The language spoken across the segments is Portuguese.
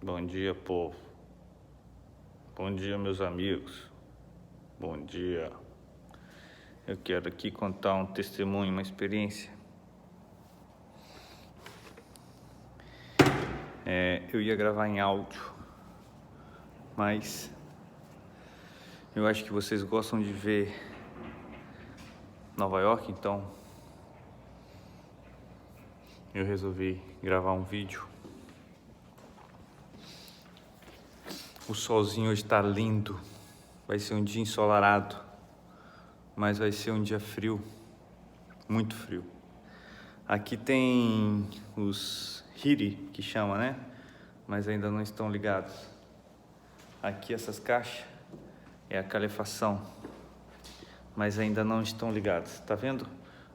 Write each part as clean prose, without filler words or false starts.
Bom dia, povo. Bom dia, meus amigos. Bom dia. Eu quero aqui contar um testemunho, uma experiência. Eu ia gravar em áudio, mas eu acho que vocês gostam de ver Nova York, então eu resolvi gravar um vídeo. O solzinho hoje tá lindo. Vai ser um dia ensolarado, mas vai ser um dia frio, muito frio. Aqui tem os Hiri, que chama, né? Mas ainda não estão ligados. Aqui essas caixas é a calefação, mas ainda não estão ligados. Tá vendo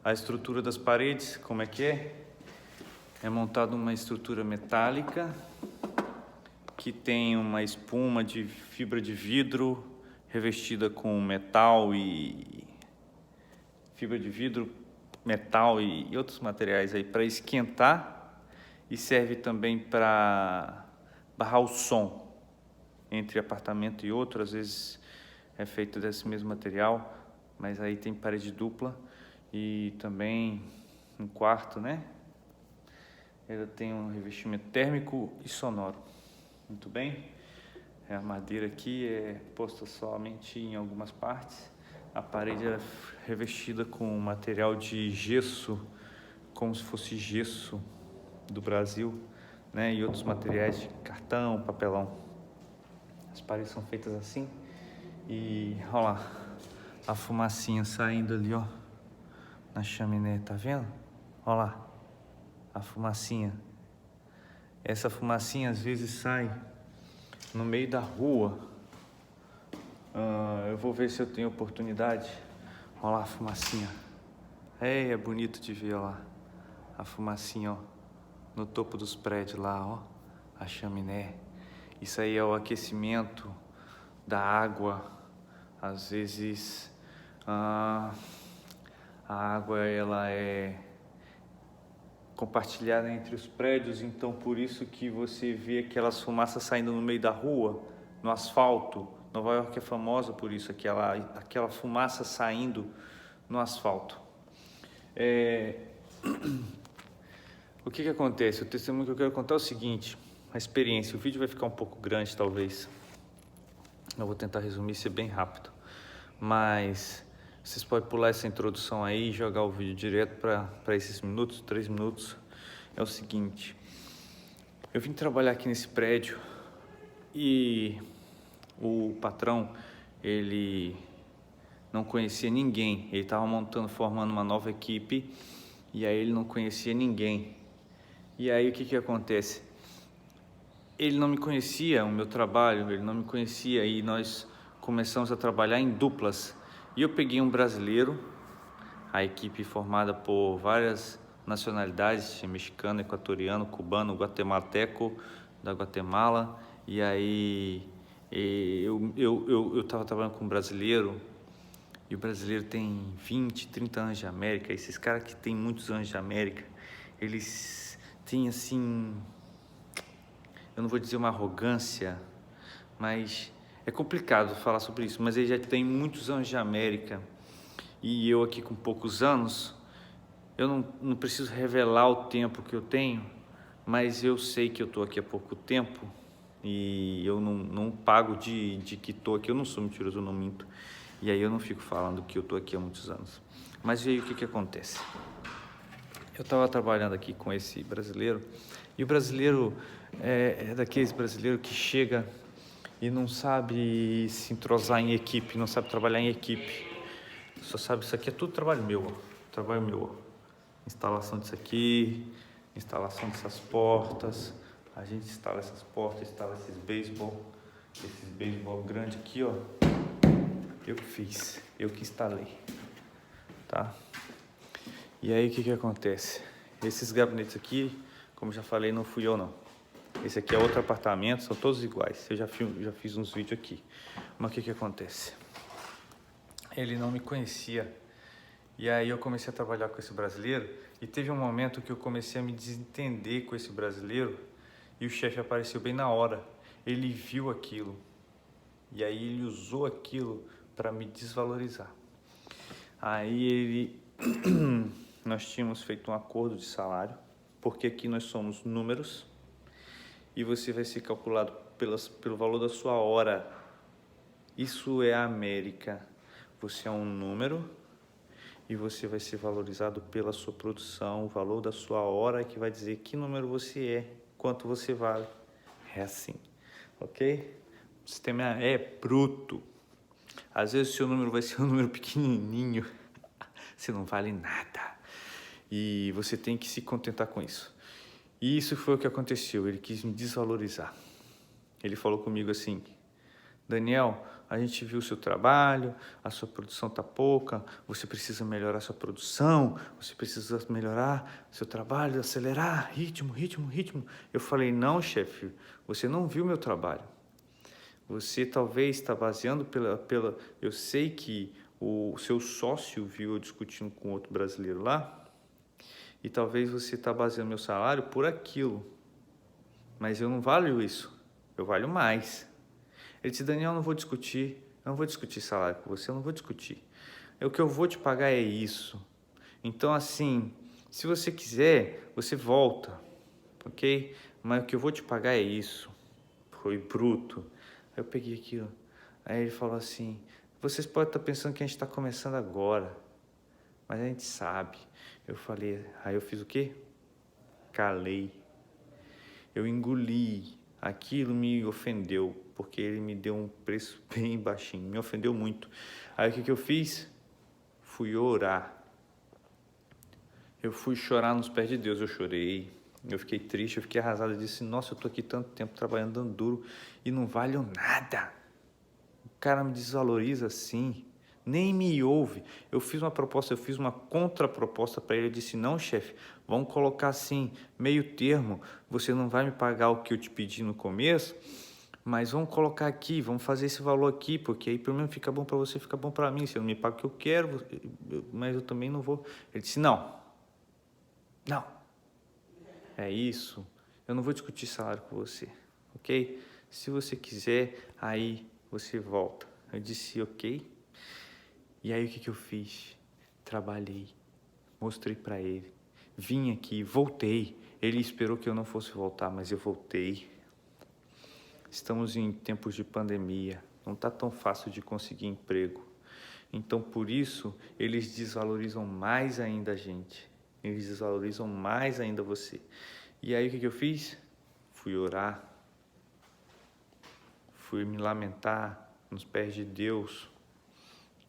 a estrutura das paredes? Como é que é? É montada uma estrutura metálica que tem uma espuma de fibra de vidro revestida com metal e fibra de vidro, metal e outros materiais aí para esquentar, e serve também para barrar o som entre apartamento e outro. Às vezes é feito desse mesmo material, mas aí tem parede dupla e também um quarto, né? Ela tem um revestimento térmico e sonoro. Muito bem. A madeira aqui é posta somente em algumas partes. A parede é revestida com material de gesso, como se fosse gesso do Brasil, né? E outros materiais de cartão, papelão. As paredes são feitas assim. E olha lá, a fumacinha saindo ali, ó, na chaminé, tá vendo? Olha lá, a fumacinha. Essa fumacinha às vezes sai no meio da rua. Eu vou ver se eu tenho oportunidade. Olha lá a fumacinha. É bonito de ver, ó lá, a fumacinha, ó, no topo dos prédios lá, ó, a chaminé. Isso aí é o aquecimento da água. Às vezes a água ela é compartilhada entre os prédios, então por isso que você vê aquelas fumaças saindo no meio da rua, no asfalto. Nova York é famosa por isso, aquela fumaça saindo no asfalto. O que acontece? O testemunho que eu quero contar é o seguinte: a experiência. O vídeo vai ficar um pouco grande, talvez. Eu vou tentar resumir, ser bem rápido. Mas vocês podem pular essa introdução aí e jogar o vídeo direto para esses minutos, 3 minutos. É o seguinte: eu vim trabalhar aqui nesse prédio e o patrão, ele não conhecia ninguém. Ele estava formando uma nova equipe, e aí ele não conhecia ninguém. E aí o que acontece? Ele não me conhecia, o meu trabalho, ele não me conhecia, e nós começamos a trabalhar em duplas. E eu peguei um brasileiro, a equipe formada por várias nacionalidades, mexicano, equatoriano, cubano, guatemalteco, da Guatemala. E aí eu estava trabalhando com um brasileiro, e o brasileiro tem 20, 30 anos de América. Esses caras que têm muitos anos de América, eles têm assim, eu não vou dizer uma arrogância, mas é complicado falar sobre isso, mas ele já tem muitos anos de América, e eu aqui com poucos anos. Eu não preciso revelar o tempo que eu tenho, mas eu sei que eu estou aqui há pouco tempo, e eu não pago de que estou aqui. Eu não sou mentiroso, eu não minto, e aí eu não fico falando que eu estou aqui há muitos anos. Mas aí o que acontece? Eu estava trabalhando aqui com esse brasileiro, e o brasileiro é daqueles brasileiros que chega e não sabe se entrosar em equipe, não sabe trabalhar em equipe. Só sabe, isso aqui é tudo trabalho meu, ó. Trabalho meu, ó. Instalação disso aqui, instalação dessas portas. A gente instala essas portas, instala esses beisebol grande aqui, ó. Eu que fiz, eu que instalei, tá? E aí o que acontece? Esses gabinetes aqui, como já falei, não fui eu não. Esse aqui é outro apartamento, são todos iguais. Eu já fiz uns vídeos aqui. Mas o que acontece? Ele não me conhecia. E aí eu comecei a trabalhar com esse brasileiro, e teve um momento que eu comecei a me desentender com esse brasileiro, E o chefe apareceu bem na hora. Ele viu aquilo. E aí ele usou aquilo para me desvalorizar. Aí nós tínhamos feito um acordo de salário, porque aqui nós somos números e você vai ser calculado pelo valor da sua hora. Isso é a América. Você é um número e você vai ser valorizado pela sua produção, o valor da sua hora que vai dizer que número você é, quanto você vale. É assim, ok? O sistema é bruto. Às vezes o seu número vai ser um número pequenininho, você não vale nada. E você tem que se contentar com isso. E isso foi o que aconteceu, ele quis me desvalorizar. Ele falou comigo assim: Daniel, a gente viu o seu trabalho, a sua produção está pouca, você precisa melhorar sua produção, você precisa melhorar seu trabalho, acelerar, ritmo. Eu falei: não, chefe, você não viu meu trabalho. Você talvez está baseando pela... Eu sei que o seu sócio viu eu discutindo com outro brasileiro lá, e talvez você está baseando meu salário por aquilo. Mas eu não valho isso, eu valho mais. Ele disse: Daniel, eu não vou discutir salário com você, eu não vou discutir. O que eu vou te pagar é isso. Então, assim, se você quiser, você volta, ok? Mas o que eu vou te pagar é isso. Foi bruto. Aí eu peguei aquilo. Aí ele falou assim: vocês podem estar pensando que a gente está começando agora, mas a gente sabe. Eu falei, aí eu fiz o quê? Calei. Eu engoli. Aquilo me ofendeu, porque ele me deu um preço bem baixinho, me ofendeu muito. Aí o que eu fiz? Fui orar. Eu fui chorar nos pés de Deus, eu chorei, eu fiquei triste, eu fiquei arrasado. Eu disse: nossa, eu tô aqui tanto tempo trabalhando, dando duro e não valho nada. O cara me desvaloriza assim, nem me ouve. Eu fiz uma proposta, eu fiz uma contraproposta para ele. Eu disse: não, chefe, vamos colocar assim, meio termo. Você não vai me pagar o que eu te pedi no começo, mas vamos colocar aqui, vamos fazer esse valor aqui, porque aí pelo menos fica bom para você, fica bom para mim. Você não me paga o que eu quero, mas eu também não vou. Ele disse: não, é isso. Eu não vou discutir salário com você, ok? Se você quiser, aí você volta. Eu disse ok. E aí o que eu fiz? Trabalhei, mostrei para ele, vim aqui, voltei. Ele esperou que eu não fosse voltar, mas eu voltei. Estamos em tempos de pandemia, não está tão fácil de conseguir emprego. Então, por isso, eles desvalorizam mais ainda a gente. Eles desvalorizam mais ainda você. E aí o que eu fiz? Fui orar. Fui me lamentar nos pés de Deus.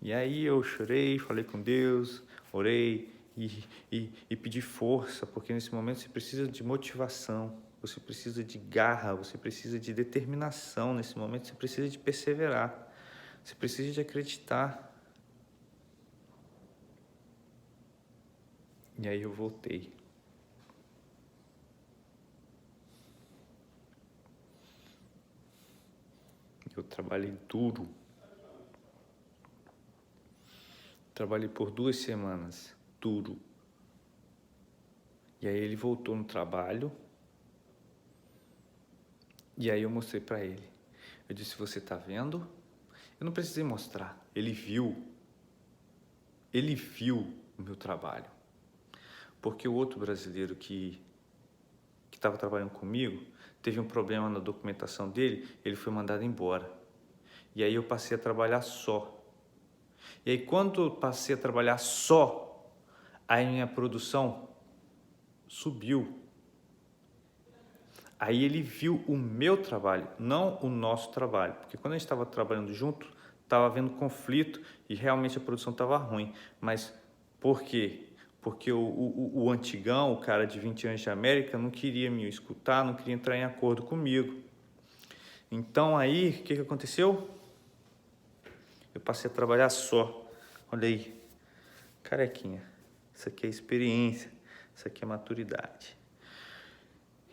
E aí eu chorei, falei com Deus, orei e pedi força, porque nesse momento você precisa de motivação, você precisa de garra, você precisa de determinação. Nesse momento você precisa de perseverar, você precisa de acreditar. E aí eu voltei. Eu trabalhei duro. Trabalhei por 2 semanas, duro. E aí ele voltou no trabalho. E aí eu mostrei para ele. Eu disse: você tá vendo? Eu não precisei mostrar. Ele viu. Ele viu o meu trabalho. Porque o outro brasileiro que estava trabalhando comigo teve um problema na documentação dele, ele foi mandado embora. E aí eu passei a trabalhar só. E aí quando eu passei a trabalhar só, aí minha produção subiu. Aí ele viu o meu trabalho, não o nosso trabalho. Porque quando a gente estava trabalhando junto, estava havendo conflito e realmente a produção estava ruim. Mas por quê? Porque o antigão, o cara de 20 anos de América, não queria me escutar, não queria entrar em acordo comigo. Então aí, o que aconteceu? Eu passei a trabalhar só. Olha aí, carequinha. Isso aqui é experiência, isso aqui é maturidade.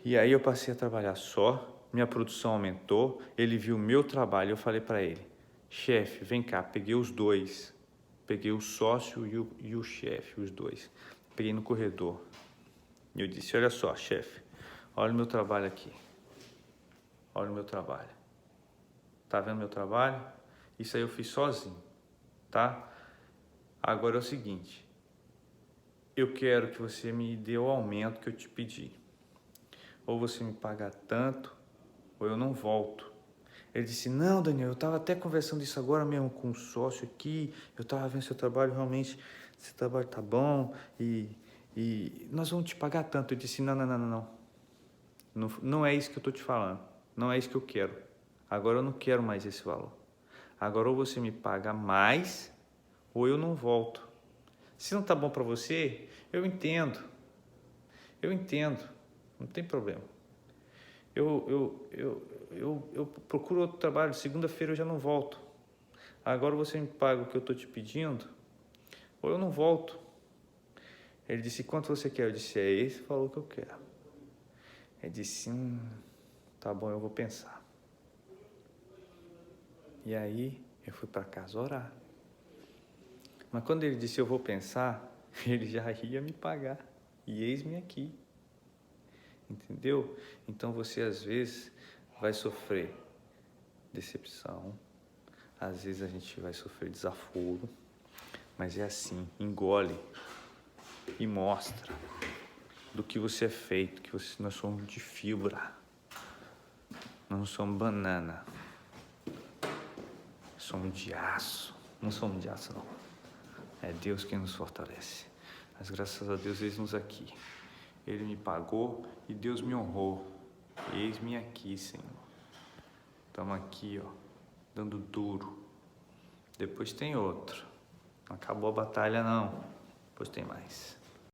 E aí eu passei a trabalhar só, minha produção aumentou, ele viu o meu trabalho. Eu falei para ele: chefe, vem cá. Peguei os dois, peguei o sócio e o chefe, os dois. Peguei no corredor e eu disse: olha só, chefe, olha o meu trabalho aqui. Olha o meu trabalho. Tá vendo meu trabalho? Isso aí eu fiz sozinho, tá? Agora é o seguinte, eu quero que você me dê o aumento que eu te pedi. Ou você me paga tanto, ou eu não volto. Ele disse, não, Daniel, eu estava até conversando isso agora mesmo com um sócio aqui, eu estava vendo seu trabalho, realmente, seu trabalho tá bom e nós vamos te pagar tanto. Eu disse, não é isso que eu estou te falando, não é isso que eu quero. Agora eu não quero mais esse valor. Agora ou você me paga mais, ou eu não volto. Se não tá bom para você, eu entendo, não tem problema. Eu procuro outro trabalho, segunda-feira eu já não volto. Agora você me paga o que eu estou te pedindo, ou eu não volto. Ele disse, quanto você quer? Eu disse, é esse o valor que eu quero. Ele disse, tá bom, eu vou pensar. E aí eu fui para casa orar. Mas quando ele disse, eu vou pensar, ele já ia me pagar. E eis-me aqui. Entendeu? Então você às vezes vai sofrer decepção, às vezes a gente vai sofrer desaforo, mas é assim, engole e mostra do que você é feito, que nós somos de fibra, nós não somos banana, somos de aço, não somos de aço não, é Deus quem nos fortalece, mas graças a Deus eis-nos aqui, Ele me pagou e Deus me honrou, eis-me aqui, Senhor, estamos aqui, ó, dando duro, depois tem outro, não acabou a batalha não, depois tem mais.